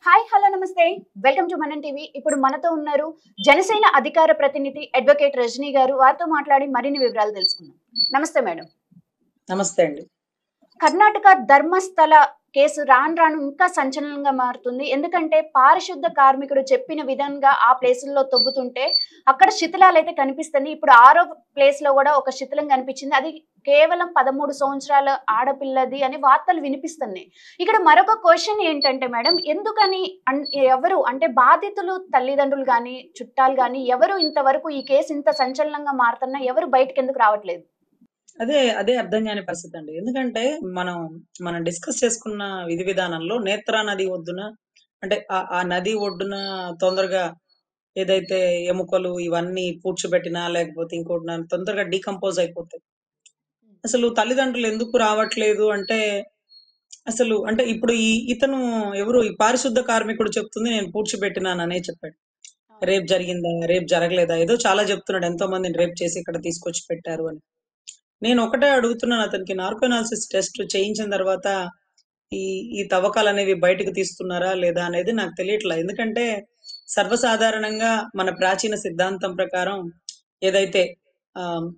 Hi hello నమస్తే welcome to మనం TV. ఇప్పుడు మనతో ఉన్నారు జనసేన అధికార ప్రతినిధి అడ్వకేట్ రజనీ గారు. వారితో మాట్లాడి మరిన్ని వివరాలు తెలుసుకుందాం. నమస్తే మేడం. నమస్తే అండి. కర్ణాటక ధర్మస్థల కేసు రాను రాను ఇంకా సంచలనంగా మారుతుంది. ఎందుకంటే పారిశుద్ధ కార్మికుడు చెప్పిన విధంగా ఆ ప్లేసుల్లో తవ్వుతుంటే అక్కడ శిథిలాలైతే కనిపిస్తుంది. ఇప్పుడు ఆరో ప్లేస్ లో కూడా ఒక శిథిలం కనిపించింది. అది కేవలం 13 సంవత్సరాల ఆడపిల్లది అని వార్తలు వినిపిస్తున్నాయి. ఇక్కడ మరొక క్వశ్చన్ ఏంటంటే మేడం, ఎందుకని ఎవరు అంటే బాధితులు తల్లిదండ్రులు గాని చుట్టాలు గాని ఎవరు ఇంతవరకు ఈ కేసు ఇంత సంచలనంగా మారుతున్నా ఎవరు బయటకు ఎందుకు రావట్లేదు? అదే అర్థం కాని పరిస్థితి అండి. ఎందుకంటే మనం డిస్కస్ చేసుకున్న విధి విధానంలో నేత్రా నది ఒడ్డున అంటే ఆ నది ఒడ్డున తొందరగా ఏదైతే ఎముకలు ఇవన్నీ పూడ్చిపెట్టినా లేకపోతే ఇంకోటి తొందరగా డీకంపోజ్ అయిపోతాయి. అసలు తల్లిదండ్రులు ఎందుకు రావట్లేదు అంటే అసలు అంటే ఇప్పుడు ఇతను ఎవరు ఈ పారిశుద్ధ కార్మికుడు చెప్తుంది నేను పూడ్చిపెట్టినాననే చెప్పాడు. రేప్ జరిగిందా? రేప్ జరగలేదా? ఏదో చాలా చెప్తున్నాడు. ఎంతో మందిని రేప్ చేసి ఇక్కడ తీసుకొచ్చి పెట్టారు అని. నేను ఒకటే అడుగుతున్నాను అతనికి నార్కో అనాలిసిస్ టెస్ట్ చేయించిన తర్వాత ఈ ఈ తవ్వకాలనేవి బయటకు తీస్తున్నారా లేదా అనేది నాకు తెలియట్లా. ఎందుకంటే సర్వసాధారణంగా మన ప్రాచీన సిద్ధాంతం ప్రకారం ఏదైతే ఆహ్,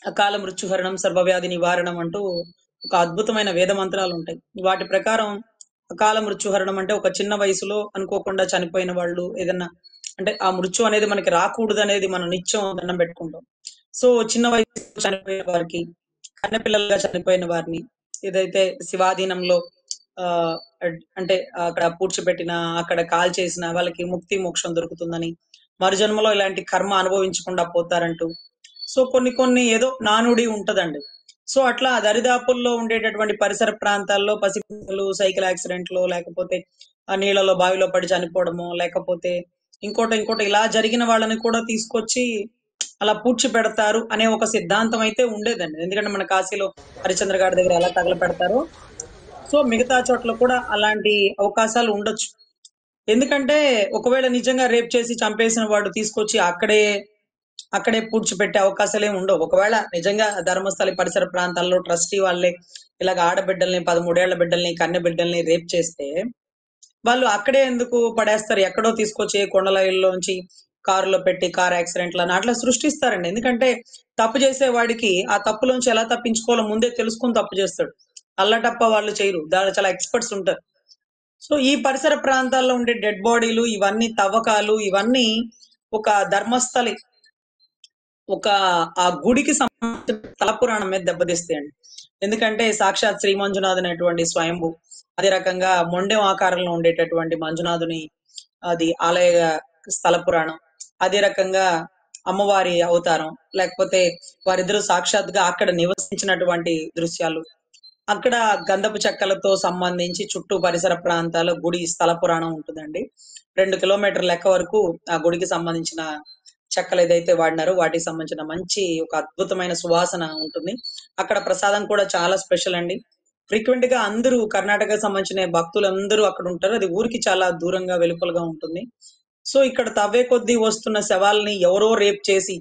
అకాల మృత్యుహరణం, సర్వవ్యాధి నివారణం అంటూ ఒక అద్భుతమైన వేద మంత్రాలుంటాయి. వాటి ప్రకారం అకాల మృత్యుహరణం అంటే ఒక చిన్న వయసులో అనుకోకుండా చనిపోయిన వాళ్ళు ఏదన్నా అంటే ఆ మృత్యు అనేది మనకి రాకూడదనేది మనం నిత్యం దండం పెట్టుకుంటాం. సో చిన్న వయసులో చనిపోయిన వారికి, కన్నెపిల్లలుగా చనిపోయిన వారిని ఏదైతే శివాధీనంలో ఆహ్, అంటే అక్కడ పూడ్చిపెట్టిన, అక్కడ కాల్చేసిన వాళ్ళకి ముక్తి మోక్షం దొరుకుతుందని, మరుజన్మలో ఇలాంటి కర్మ అనుభవించకుండా పోతారంటూ. సో కొన్ని కొన్ని ఏదో నానుడి ఉంటదండి. సో అట్లా దరిదాపుల్లో ఉండేటటువంటి పరిసర ప్రాంతాల్లో పసిపిల్లలు సైకిల్ యాక్సిడెంట్‌లో లేకపోతే ఆ నీళ్ళలో బావిలో పడి చనిపోవడమో, లేకపోతే ఇంకోటి ఇలా జరిగిన వాళ్ళని కూడా తీసుకొచ్చి అలా పూడ్చిపెడతారు అనే ఒక సిద్ధాంతం అయితే ఉండేదండి. ఎందుకంటే మన కాశీలో హరిశ్చంద్ర గారి దగ్గర ఎలా తగలపెడతారో, సో మిగతా చోట్ల కూడా అలాంటి అవకాశాలు ఉండొచ్చు. ఎందుకంటే ఒకవేళ నిజంగా రేప్ చేసి చంపేసిన వాడు తీసుకొచ్చి అక్కడే పూడ్చిపెట్టే అవకాశాలేమి ఉండవు. ఒకవేళ నిజంగా ధర్మస్థలి పరిసర ప్రాంతాల్లో ట్రస్టీ వాళ్ళే ఇలాగ ఆడబిడ్డల్ని 13 ఏళ్ల బిడ్డల్ని, కన్నె బిడ్డల్ని రేప్ చేస్తే, వాళ్ళు అక్కడే ఎందుకు పడేస్తారు? ఎక్కడో తీసుకొచ్చి ఏ కొండలలోంచి కారులో పెట్టి కార్ యాక్సిడెంట్‌లని అట్లా సృష్టిస్తారండి. ఎందుకంటే తప్పు చేసేవాడికి ఆ తప్పులోంచి ఎలా తప్పించుకోవాలో ముందే తెలుసుకొని తప్పు చేస్తాడు. అల్లటప్ప వాళ్ళు చేయరు. దాంట్లో చాలా ఎక్స్‌పర్ట్స్ ఉంటారు. సో ఈ పరిసర ప్రాంతాల్లో ఉండే డెడ్ బాడీలు ఇవన్నీ తవ్వకాలు ఇవన్నీ ఒక ధర్మస్థలి ఒక ఆ గుడికి సంబంధించిన స్థల పురాణం మీద దెబ్బతీస్తాయండి. ఎందుకంటే సాక్షాత్ శ్రీ మంజునాథ్ అనేటువంటి స్వయంభూ, అదే రకంగా మొండెం ఆకారంలో ఉండేటటువంటి మంజునాథుని అది ఆలయ స్థల పురాణం, అదే రకంగా అమ్మవారి అవతారం, లేకపోతే వారిద్దరూ సాక్షాత్‌గా అక్కడ నివసించినటువంటి దృశ్యాలు, అక్కడ గంధపు చెక్కలతో సంబంధించి చుట్టూ పరిసర ప్రాంతాల్లో గుడి స్థల పురాణం ఉంటుందండి. 2 కిలోమీటర్ల లెక్క వరకు ఆ గుడికి సంబంధించిన చెక్కలు ఏదైతే వాడినారో వాటికి సంబంధించిన మంచి ఒక అద్భుతమైన సువాసన ఉంటుంది. అక్కడ ప్రసాదం కూడా చాలా స్పెషల్ అండి. ఫ్రీక్వెంట్ గా అందరూ కర్ణాటకకు సంబంధించిన భక్తులందరూ అక్కడ ఉంటారు. అది ఊరికి చాలా దూరంగా వెలుపలగా ఉంటుంది. సో ఇక్కడ తవ్వే కొద్దీ వస్తున్న శవాల్ని ఎవరో రేప్ చేసి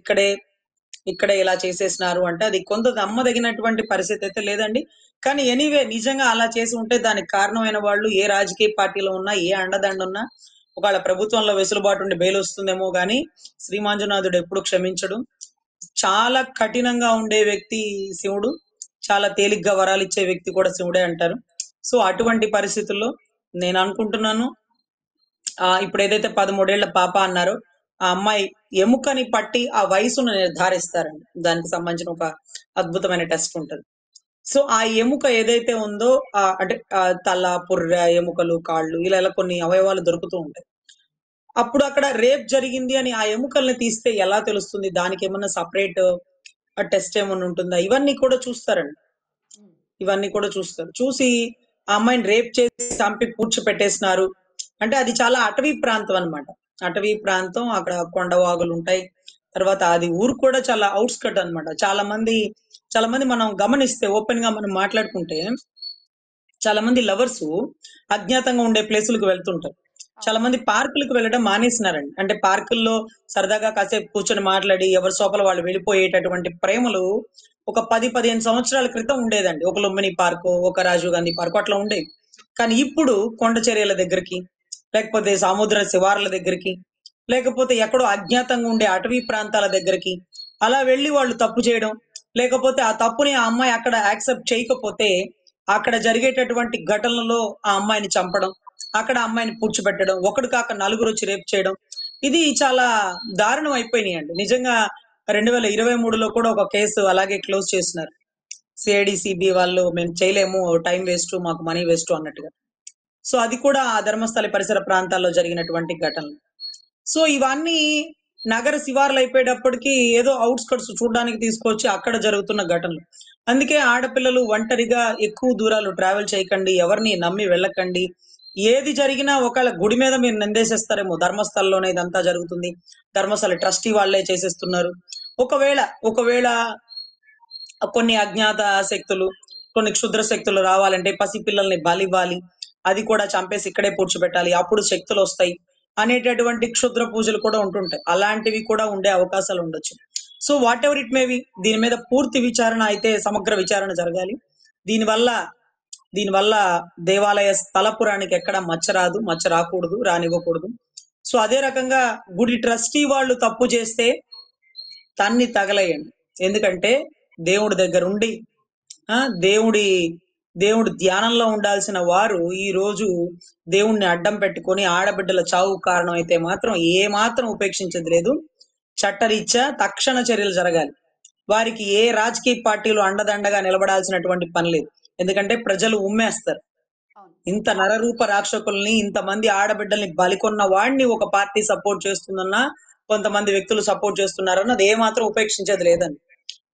ఇక్కడే ఇలా చేసేసినారు అంటే అది కొంత నమ్మదగినటువంటి పరిస్థితి అయితే లేదండి. కానీ ఎనీవే నిజంగా అలా చేసి ఉంటే దానికి కారణమైన వాళ్ళు ఏ రాజకీయ పార్టీలో ఉన్నా, ఏ అండదండ ఉన్నా, ఒకవేళ ప్రభుత్వంలో వెసులుబాటు ఉండి బెయిల్ వస్తుందేమో గానీ శ్రీ మంజునాథుడు ఎప్పుడు క్షమించడు. చాలా కఠినంగా ఉండే వ్యక్తి శివుడు. చాలా తేలిగ్గా వరాలిచ్చే వ్యక్తి కూడా శివుడే అంటారు. సో అటువంటి పరిస్థితుల్లో నేను అనుకుంటున్నాను ఇప్పుడు ఏదైతే 13 ఏళ్ల పాప అన్నారో ఆ అమ్మాయి ఎముకని పట్టి ఆ వయసును నిర్ధారిస్తారండి. దానికి సంబంధించిన ఒక అద్భుతమైన టెస్ట్ ఉంటది. సో ఆ ఎముక ఏదైతే ఉందో అంటే తల, పుర్రె, ఎముకలు, కాళ్ళు ఇలా కొన్ని అవయవాలు దొరుకుతూ ఉంటాయి. అప్పుడు అక్కడ రేప్ జరిగింది అని ఆ ఎముకల్ని తీస్తే ఎలా తెలుస్తుంది? దానికేమన్నా సెపరేట్ టెస్ట్ ఏమన్నా ఉంటుందా? ఇవన్నీ కూడా చూస్తారండి. ఇవన్నీ కూడా చూస్తారు. చూసి ఆ అమ్మాయిని రేప్ చేసి చంపి పూడ్చిపెట్టేసినారు. అంటే అది చాలా అటవీ ప్రాంతం అన్నమాట. అటవీ ప్రాంతం. అక్కడ కొండవాగులుంటాయి. తర్వాత అది ఊరు కూడా చాలా ఔట్‌స్కర్ట్ అన్నమాట. చాలా మంది మనం గమనిస్తే ఓపెన్‌గా మనం మాట్లాడుకుంటే చాలా మంది లవర్సు అజ్ఞాతంగా ఉండే ప్లేసులకు వెళ్తుంటారు. చాలా మంది పార్కులకు వెళ్ళడం మానేసినారండి. అంటే పార్కుల్లో సరదాగా కాసేపు కూర్చొని మాట్లాడి ఎవరి సోపల వాళ్ళు వెళ్ళిపోయేటటువంటి ప్రేమలు ఒక 10, 15 సంవత్సరాల క్రితం ఉండేదండి. ఒక లుంబిని పార్కో, ఒక రాజీవ్ గాంధీ పార్కో అట్లా ఉండేవి. కానీ ఇప్పుడు కొండ చర్యల దగ్గరికి, లేకపోతే సముద్ర శివార్ల దగ్గరికి, లేకపోతే ఎక్కడో అజ్ఞాతంగా ఉండే అటవీ ప్రాంతాల దగ్గరికి అలా వెళ్లి వాళ్ళు తప్పు చేయడం, లేకపోతే ఆ తప్పుని ఆ అమ్మాయి అక్కడ యాక్సెప్ట్ చేయకపోతే అక్కడ జరిగేటటువంటి ఘటనలలో ఆ అమ్మాయిని చంపడం, అక్కడ ఆ అమ్మాయిని పూడ్చిపెట్టడం, ఒకడు కాక నలుగురు వచ్చి రేప్ చేయడం, ఇది చాలా దారుణం అయిపోయినాయండి. నిజంగా 2023లో కూడా ఒక కేసు అలాగే క్లోజ్ చేసినారు. సిఐడి, సిబి వాళ్ళు మేము చేయలేము, టైం వేస్ట్, మాకు మనీ వేస్ట్ అన్నట్టుగా. సో అది కూడా ఆ ధర్మస్థలి పరిసర ప్రాంతాల్లో జరిగినటువంటి ఘటనలు. సో ఇవన్నీ నగర శివార్లు అయిపోయేటప్పటికి ఏదో అవుట్‌స్కర్ట్స్ చూడడానికి తీసుకొచ్చి అక్కడ జరుగుతున్న ఘటనలు. అందుకే ఆడపిల్లలు ఒంటరిగా ఎక్కువ దూరాలు ట్రావెల్ చేయకండి. ఎవరిని నమ్మి వెళ్ళకండి. ఏది జరిగినా ఒకవేళ గుడి మీద మీరు నిందేసేస్తారేమో. ధర్మస్థలంలోనే ఇదంతా జరుగుతుంది. ధర్మస్థల ట్రస్టీ వాళ్ళే చేసేస్తున్నారు. ఒకవేళ ఒకవేళ కొన్ని అజ్ఞాత శక్తులు, కొన్ని క్షుద్ర శక్తులు రావాలంటే పసిపిల్లల్ని బలివ్వాలి. అది కూడా చంపేసి ఇక్కడే పూడ్చిపెట్టాలి. అప్పుడు శక్తులొస్తాయి అనేటటువంటి క్షుద్ర పూజలు కూడా ఉంటుంటాయి. అలాంటివి కూడా ఉండే అవకాశాలు ఉండొచ్చు. So what ever it may be, దీని మీద పూర్తి విచారణ అయితే సమగ్ర విచారణ జరగాలి. దీనివల్ల దీనివల్ల దేవాలయ స్థల పురాణానికి ఎక్కడ మచ్చ రాదు, మచ్చ రాకూడదు, రానివ్వకూడదు. సో అదే రకంగా గుడి ట్రస్టీ వాళ్ళు తప్పు చేస్తే తన్ని తగలేయండి. ఎందుకంటే దేవుడి దగ్గరుండి ఆ దేవుడి దేవుడి ధ్యానంలో ఉండాల్సిన వారు ఈ రోజు దేవుణ్ణి అడ్డం పెట్టుకొని ఆడబిడ్డల చావుకు కారణం అయితే మాత్రం ఏ మాత్రం ఉపేక్షించేది లేదు. చట్టరీత్యా తక్షణ చర్యలు జరగాలి. వారికి ఏ రాజకీయ పార్టీలు అండదండగా నిలబడాల్సినటువంటి పని లేదు. ఎందుకంటే ప్రజలు ఉమ్మేస్తారు. అవును. ఇంత నరరూప రాక్షకుల్ని, ఇంతమంది ఆడబిడ్డల్ని బలికొన్న వాడిని ఒక పార్టీ సపోర్ట్ చేస్తుందన్నా, కొంతమంది వ్యక్తులు సపోర్ట్ చేస్తున్నారన్న అది ఏమాత్రం ఉపేక్షించేది లేదండి.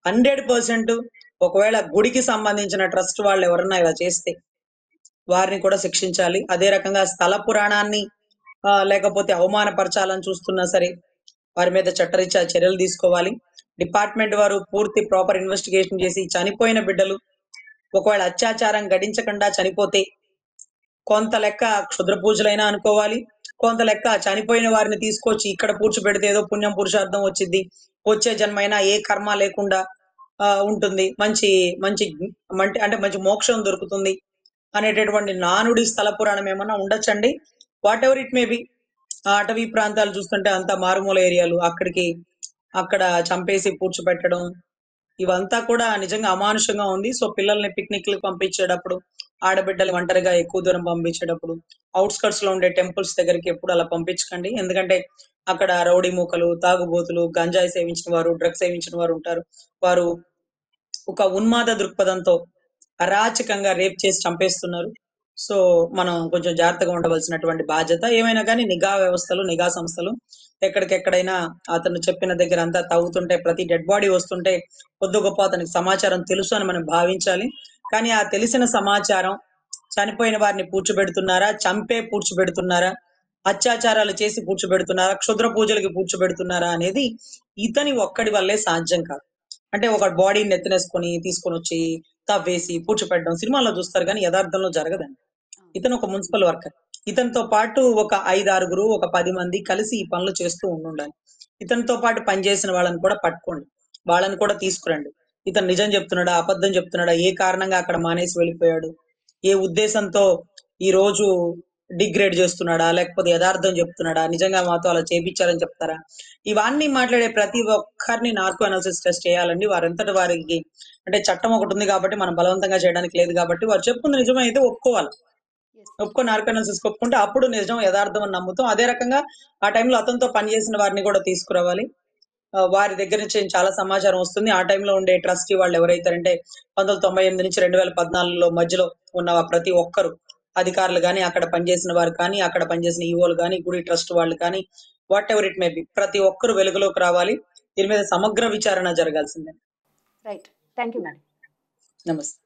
100% ఒకవేళ గుడికి సంబంధించిన ట్రస్ట్ వాళ్ళు ఎవరన్నా ఇలా చేస్తే వారిని కూడా శిక్షించాలి. అదే రకంగా స్థల పురాణాన్ని లేకపోతే అవమానపరచాలని చూస్తున్నా సరే వారి మీద చట్టరీత్యా చర్యలు తీసుకోవాలి. డిపార్ట్మెంట్ వారు పూర్తి ప్రాపర్ ఇన్వెస్టిగేషన్ చేసి చనిపోయిన బిడ్డలు ఒకవేళ అత్యాచారం గడించకుండా చనిపోతే కొంత లెక్క క్షుద్ర పూజలైనా అనుకోవాలి. కొంత లెక్క చనిపోయిన వారిని తీసుకొచ్చి ఇక్కడ పూడ్చిపెడితే ఏదో పుణ్యం పురుషార్థం వచ్చిద్ది. వచ్చే జన్మైనా ఏ కర్మ లేకుండా ఉంటుంది. మంచి మంచి అంటే మంచి మోక్షం దొరుకుతుంది అనేటటువంటి నానుడి స్థల పురాణం ఏమన్నా ఉండొచ్చండి. What ever it may be. ఆ అటవీ ప్రాంతాలు చూస్తుంటే అంతా మారుమూల ఏరియాలు. అక్కడ చంపేసి పూడ్చిపెట్టడం ఇవంతా కూడా నిజంగా అమానుషంగా ఉంది. సో పిల్లల్ని పిక్నిక్‌లకి పంపించేటప్పుడు, ఆడబిడ్డలు ఒంటరిగా ఎక్కువ దూరం పంపించేటప్పుడు, ఔట్‌స్కర్ట్స్ లో ఉండే టెంపుల్స్ దగ్గరికి ఎప్పుడు అలా పంపించకండి. ఎందుకంటే అక్కడ రౌడీ మూకలు, తాగుబోతులు, గంజాయి సేవించిన వారు, డ్రగ్స్ సేవించిన వారు ఉంటారు. వారు ఒక ఉన్మాద దృక్పథంతో అరాచకంగా రేప్ చేసి చంపేస్తున్నారు. సో మనం కొంచెం జాగ్రత్తగా ఉండవలసినటువంటి బాధ్యత. ఏమైనా కానీ నిఘా వ్యవస్థలు, నిఘా సంస్థలు ఎక్కడికెక్కడైనా అతను చెప్పిన దగ్గర అంతా తవ్వుతుంటే ప్రతి డెడ్ బాడీ వస్తుంటే కొద్ది గొప్ప అతనికి సమాచారం తెలుసు అని మనం భావించాలి. కానీ ఆ తెలిసిన సమాచారం చనిపోయిన వారిని పూడ్చిపెడుతున్నారా, చంపే పూడ్చిపెడుతున్నారా, అత్యాచారాలు చేసి పూడ్చిపెడుతున్నారా, క్షుద్ర పూజలకి పూడ్చిపెడుతున్నారా అనేది ఇతని ఒక్కడి వల్లే సాధ్యం కాదు. అంటే ఒక బాడీని నెత్తినేసుకొని తీసుకొని వచ్చి తవ్వేసి పూడ్చిపెట్టడం సినిమాల్లో చూస్తారు కానీ యథార్థంలో జరగదండి. అవును. ఇతను ఒక మున్సిపల్ వర్కర్. ఇతనితో పాటు ఒక 5, 6 ఒక 10 మంది కలిసి ఈ పనులు చేస్తూ ఉండుండాలి. ఇతనితో పాటు పనిచేసిన వాళ్ళని కూడా పట్టుకోండి. వాళ్ళని కూడా తీసుకురండి. ఇతను నిజం చెప్తున్నాడా? అబద్ధం చెప్తున్నాడా? ఏ కారణంగా అక్కడ మానేసి వెళ్ళిపోయాడు? ఏ ఉద్దేశంతో ఈ రోజు డిగ్రేడ్ చేస్తున్నాడా? లేకపోతే యథార్థం చెప్తున్నాడా? నిజంగా మాతో అలా చేపిచ్చారని చెప్తారా? ఇవన్నీ మాట్లాడే ప్రతి ఒక్కరిని నార్కో అనాలిసిస్ టెస్ట్ చేయాలండి. వారంతట వారికి అంటే చట్టం ఒకటి ఉంది కాబట్టి మనం బలవంతంగా చేయడానికి లేదు కాబట్టి వారు చెప్తుంది నిజమే అయితే ఒప్పుకోవాలి. Yes. ఒప్పుకొని నార్కో అనాలిసిస్ ఒప్పుకుంటే అప్పుడు నిజం యథార్థం అని నమ్ముతాం. అదే రకంగా ఆ టైంలో అతనితో పనిచేసిన వారిని కూడా తీసుకురావాలి. వారి దగ్గర నుంచి చాలా సమాచారం వస్తుంది. ఆ టైంలో ఉండే ట్రస్టీ వాళ్ళు ఎవరైతారంటే 1998 నుంచి 2014లో మధ్యలో ఉన్న ప్రతి ఒక్కరు అధికారులు గాని, అక్కడ పనిచేసిన వారు కానీ, అక్కడ పనిచేసిన ఈవోలు గాని, గుడి ట్రస్ట్ వాళ్ళు కానీ, what ever it may be ప్రతి ఒక్కరు వెలుగులోకి రావాలి. దీని మీద సమగ్ర విచారణ జరగాల్సిందే. రైట్. Thank you madam. నమస్తే.